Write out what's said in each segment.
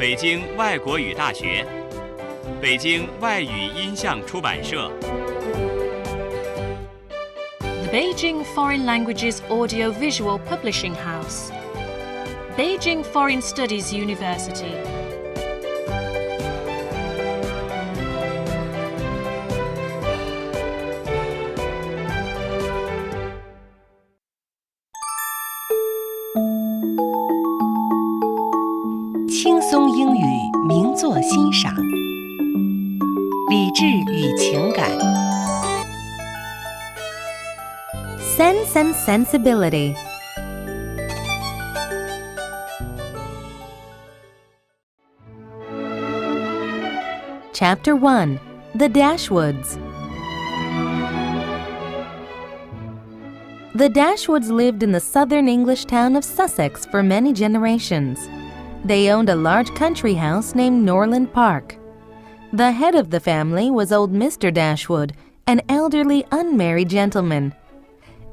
北京外国语大学，北京外语音像出版社。The Beijing Foreign Languages Audio-Visual Publishing House, Beijing Foreign Studies University.《轻松英语名作欣赏》，理智与情感。Sense and Sensibility. Chapter 1. The Dashwoods. The Dashwoods lived in the southern English town of Sussex for many generations. They owned a large country house named Norland Park. The head of the family was old Mr. Dashwood, an elderly unmarried gentleman.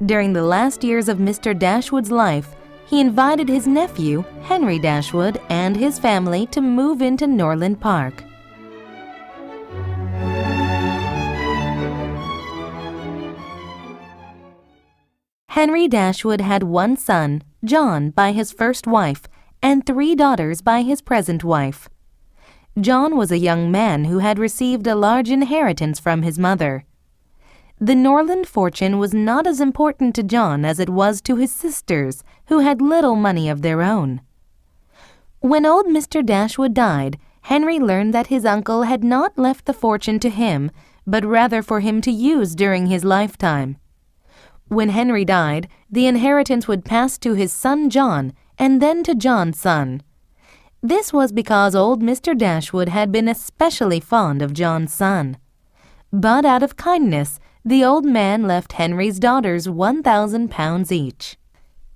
During the last years of Mr. Dashwood's life, he invited his nephew, Henry Dashwood, and his family to move into Norland Park. Henry Dashwood had one son, John, by his first wife, and 3 daughters by his present wife. John was a young man who had received a large inheritance from his mother. The Norland fortune was not as important to John as it was to his sisters, who had little money of their own. When old Mr. Dashwood died, Henry learned that his uncle had not left the fortune to him, but rather for him to use during his lifetime. When Henry died, the inheritance would pass to his son John, and then to John's son. This was because old Mr. Dashwood had been especially fond of John's son. But out of kindness, the old man left Henry's daughters £1,000 each.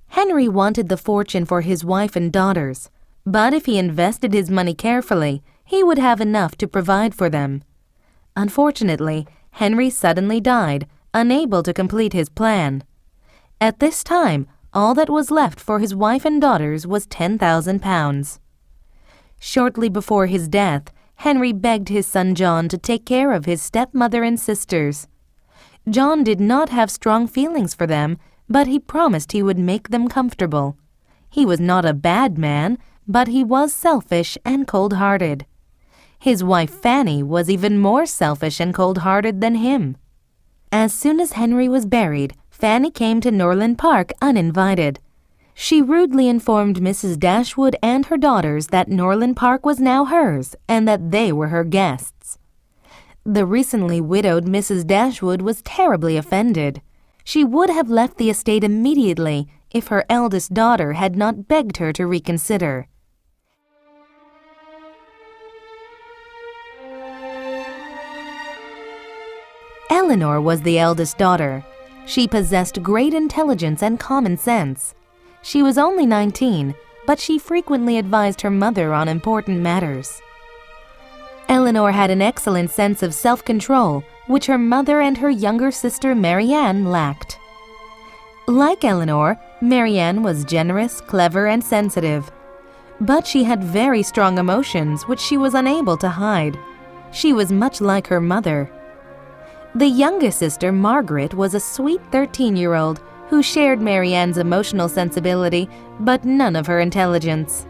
Henry wanted the fortune for his wife and daughters, but if he invested his money carefully, he would have enough to provide for them. Unfortunately, Henry suddenly died, unable to complete his plan. At this time, all that was left for his wife and daughters was £10,000. Shortly before his death, Henry begged his son John to take care of his stepmother and sisters. John did not have strong feelings for them, but he promised he would make them comfortable. He was not a bad man, but he was selfish and cold-hearted. His wife Fanny was even more selfish and cold-hearted than him. As soon as Henry was buried, Fanny came to Norland Park uninvited. She rudely informed Mrs. Dashwood and her daughters that Norland Park was now hers and that they were her guests. The recently widowed Mrs. Dashwood was terribly offended. She would have left the estate immediately if her eldest daughter had not begged her to reconsider. Eleanor was the eldest daughter. She possessed great intelligence and common sense. She was only 19, but she frequently advised her mother on important matters. Eleanor had an excellent sense of self-control, which her mother and her younger sister Marianne lacked. Like Eleanor, Marianne was generous, clever, and sensitive. But she had very strong emotions, which she was unable to hide. She was much like her mother. The youngest sister, Margaret, was a sweet 13-year-old who shared Marianne's emotional sensibility, but none of her intelligence.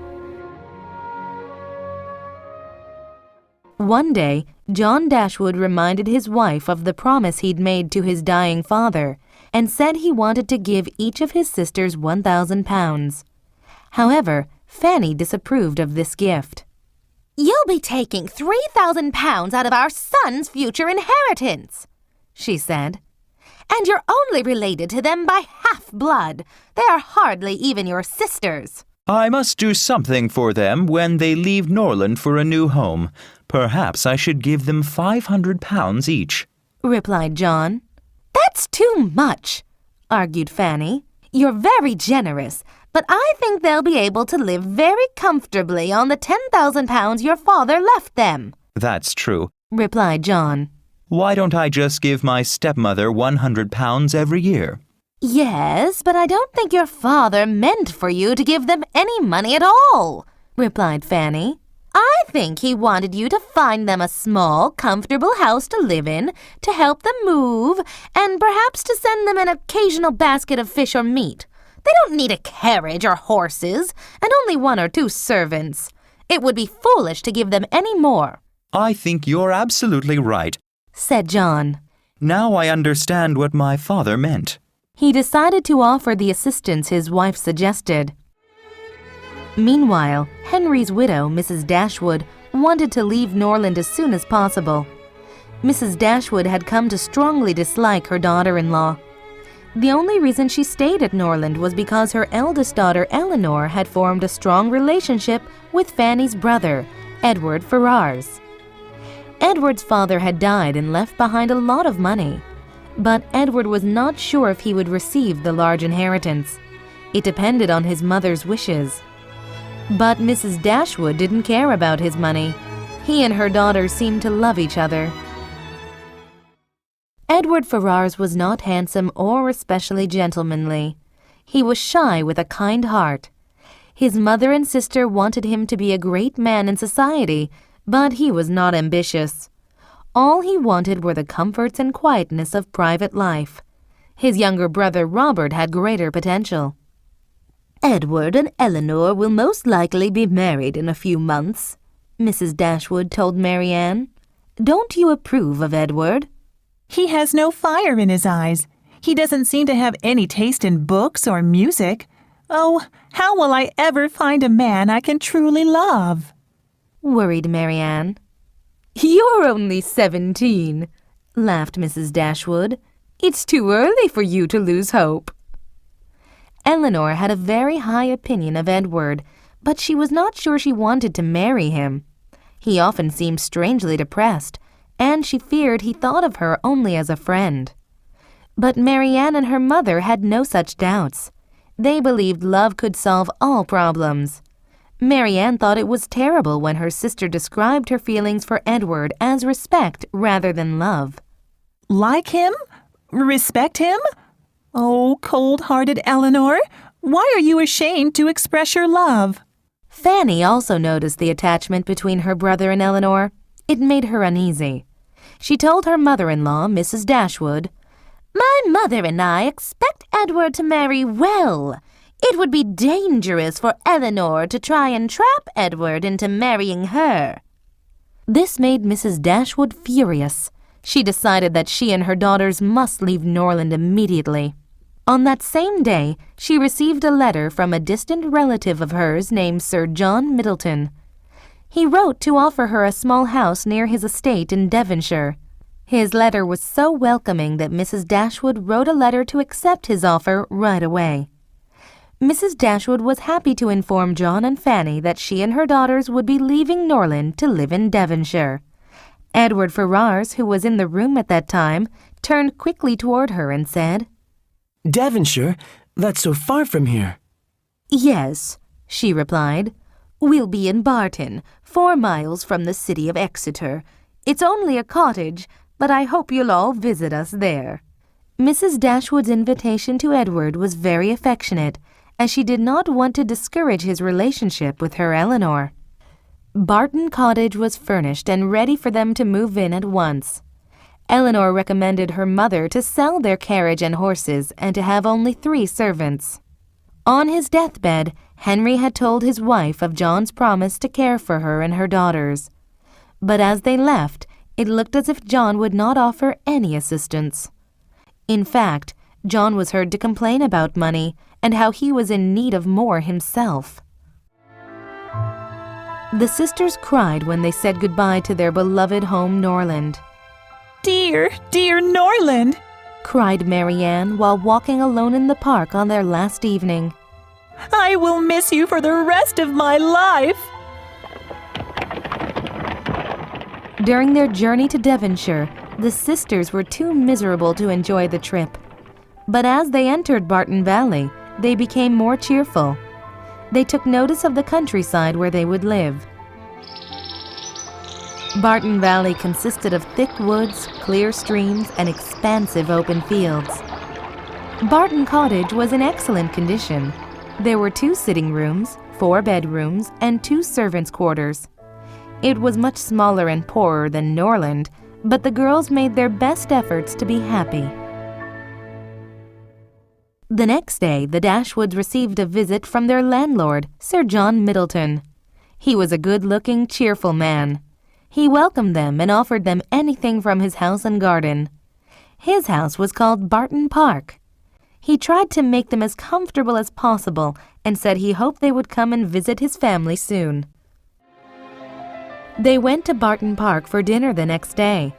One day, John Dashwood reminded his wife of the promise he'd made to his dying father and said he wanted to give each of his sisters £1,000. However, Fanny disapproved of this gift. "You'll be taking £3,000 out of our son's future inheritance," she said. "And you're only related to them by half-blood. They are hardly even your sisters." "I must do something for them when they leave Norland for a new home. Perhaps I should give them £500 each," replied John. "That's too much," argued Fanny. "You're very generous, but I think they'll be able to live very comfortably on the £10,000 your father left them." "That's true," replied John. "Why don't I just give my stepmother £100 every year?" "Yes, but I don't think your father meant for you to give them any money at all," replied Fanny. I think he wanted you to find them a small, comfortable house to live in, to help them move, and perhaps to send them an occasional basket of fish or meat. They don't need a carriage or horses, and only 1 or 2 servants. It would be foolish to give them any more. I think you're absolutely right, said John. Now I understand what my father meant. He decided to offer the assistance his wife suggested. Meanwhile, Henry's widow, Mrs. Dashwood, wanted to leave Norland as soon as possible. Mrs. Dashwood had come to strongly dislike her daughter-in-law. The only reason she stayed at Norland was because her eldest daughter, Eleanor, had formed a strong relationship with Fanny's brother, Edward Ferrars. Edward's father had died and left behind a lot of money. But Edward was not sure if he would receive the large inheritance. It depended on his mother's wishes. But Mrs. Dashwood didn't care about his money. He and her daughter seemed to love each other. Edward Ferrars was not handsome or especially gentlemanly. He was shy with a kind heart. His mother and sister wanted him to be a great man in society, but he was not ambitious. All he wanted were the comforts and quietness of private life. His younger brother Robert had greater potential. Edward and Eleanor will most likely be married in a few months, Mrs. Dashwood told Marianne. Don't you approve of Edward? He has no fire in his eyes. He doesn't seem to have any taste in books or music. Oh, how will I ever find a man I can truly love? Worried Marianne. You're only 17, laughed Mrs. Dashwood. It's too early for you to lose hope. Eleanor had a very high opinion of Edward, but she was not sure she wanted to marry him. He often seemed strangely depressed, and she feared he thought of her only as a friend. But Marianne and her mother had no such doubts. They believed love could solve all problems. Marianne thought it was terrible when her sister described her feelings for Edward as respect rather than love. Like him? Respect him? Oh, cold-hearted Eleanor, why are you ashamed to express your love? Fanny also noticed the attachment between her brother and Eleanor. It made her uneasy. She told her mother-in-law, Mrs. Dashwood, My mother and I expect Edward to marry well. It would be dangerous for Eleanor to try and trap Edward into marrying her. This made Mrs. Dashwood furious. She decided that she and her daughters must leave Norland immediately. On that same day, she received a letter from a distant relative of hers named Sir John Middleton. He wrote to offer her a small house near his estate in Devonshire. His letter was so welcoming that Mrs. Dashwood wrote a letter to accept his offer right away. Mrs. Dashwood was happy to inform John and Fanny that she and her daughters would be leaving Norland to live in Devonshire. Edward Ferrars, who was in the room at that time, turned quickly toward her and said, Devonshire? That's so far from here. Yes, she replied. We'll be in Barton, 4 miles from the city of Exeter. It's only a cottage, but I hope you'll all visit us there. Mrs. Dashwood's invitation to Edward was very affectionate, as she did not want to discourage his relationship with her Eleanor. Barton Cottage was furnished and ready for them to move in at once. Eleanor recommended her mother to sell their carriage and horses and to have only 3 servants. On his deathbed, Henry had told his wife of John's promise to care for her and her daughters. But as they left, it looked as if John would not offer any assistance. In fact, John was heard to complain about money and how he was in need of more himself. The sisters cried when they said goodbye to their beloved home Norland. Dear, dear Norland, cried Marianne while walking alone in the park on their last evening. I will miss you for the rest of my life. During their journey to Devonshire, the sisters were too miserable to enjoy the trip. But as they entered Barton Valley, they became more cheerful. They took notice of the countryside where they would live. Barton Valley consisted of thick woods, clear streams, and expansive open fields. Barton Cottage was in excellent condition. There were 2 sitting rooms, 4 bedrooms, and 2 servants' quarters. It was much smaller and poorer than Norland, but the girls made their best efforts to be happy. The next day, the Dashwoods received a visit from their landlord, Sir John Middleton. He was a good-looking, cheerful man. He welcomed them and offered them anything from his house and garden. His house was called Barton Park. He tried to make them as comfortable as possible and said he hoped they would come and visit his family soon. They went to Barton Park for dinner the next day.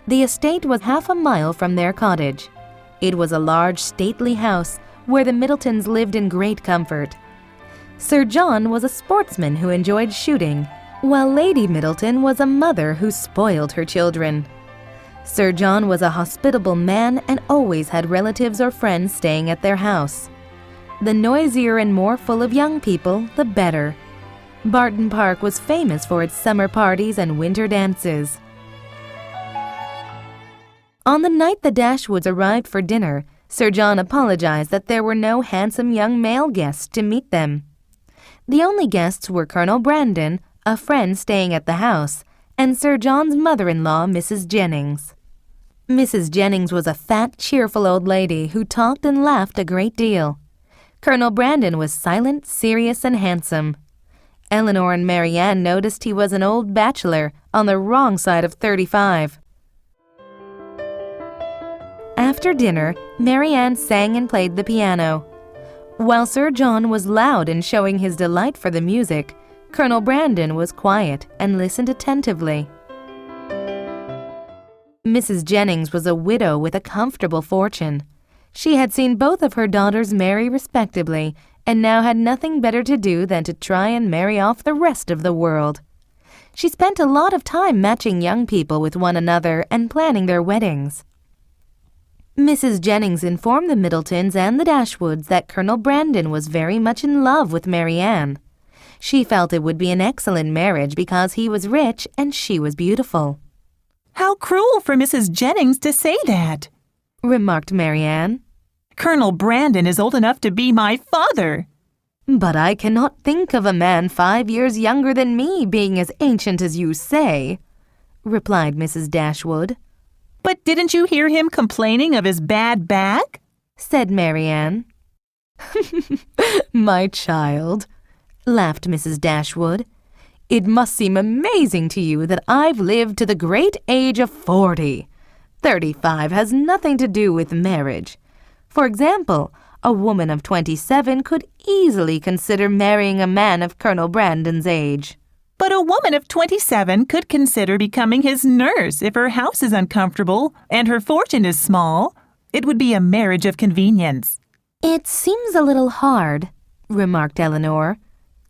The estate was half a mile from their cottage. It was a large, stately house where the Middletons lived in great comfort. Sir John was a sportsman who enjoyed shooting, while Lady Middleton was a mother who spoiled her children. Sir John was a hospitable man and always had relatives or friends staying at their house. The noisier and more full of young people, the better. Barton Park was famous for its summer parties and winter dances. On the night the Dashwoods arrived for dinner, Sir John apologized that there were no handsome young male guests to meet them. The only guests were Colonel Brandon, a friend staying at the house, and Sir John's mother-in-law, Mrs. Jennings. Mrs. Jennings was a fat, cheerful old lady who talked and laughed a great deal. Colonel Brandon was silent, serious, and handsome. Eleanor and Marianne noticed he was an old bachelor on the wrong side of 35. After dinner, Marianne sang and played the piano. While Sir John was loud in showing his delight for the music, Colonel Brandon was quiet and listened attentively. Mrs. Jennings was a widow with a comfortable fortune. She had seen both of her daughters marry respectably and now had nothing better to do than to try and marry off the rest of the world. She spent a lot of time matching young people with one another and planning their weddings. Mrs. Jennings informed the Middletons and the Dashwoods that Colonel Brandon was very much in love with Marianne. She felt it would be an excellent marriage because he was rich and she was beautiful. How cruel for Mrs. Jennings to say that, remarked Marianne. Colonel Brandon is old enough to be my father. But I cannot think of a man 5 years younger than me being as ancient as you say, replied Mrs. Dashwood. But didn't you hear him complaining of his bad back? Said Marianne. My child, laughed Mrs. Dashwood. It must seem amazing to you that I've lived to the great age of 40. 35 has nothing to do with marriage. For example, a woman of 27 could easily consider marrying a man of Colonel Brandon's age. But a woman of 27 could consider becoming his nurse if her house is uncomfortable and her fortune is small. It would be a marriage of convenience. It seems a little hard, remarked Eleanor,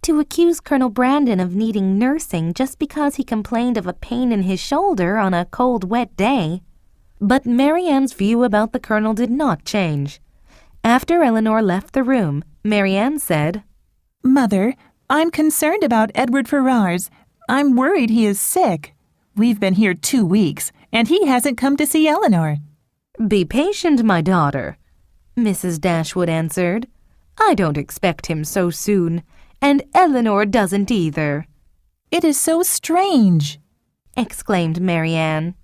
to accuse Colonel Brandon of needing nursing just because he complained of a pain in his shoulder on a cold, wet day. But Marianne's view about the colonel did not change. After Eleanor left the room, Marianne said, Mother, I'm concerned about Edward Ferrars. I'm worried he is sick. We've been here 2 weeks, and he hasn't come to see Eleanor. Be patient, my daughter, Mrs. Dashwood answered. I don't expect him so soon, and Eleanor doesn't either. It is so strange, exclaimed Marianne.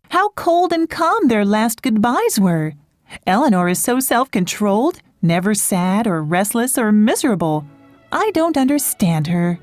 How cold and calm their last goodbyes were. Eleanor is so self-controlled, never sad or restless or miserable. I don't understand her.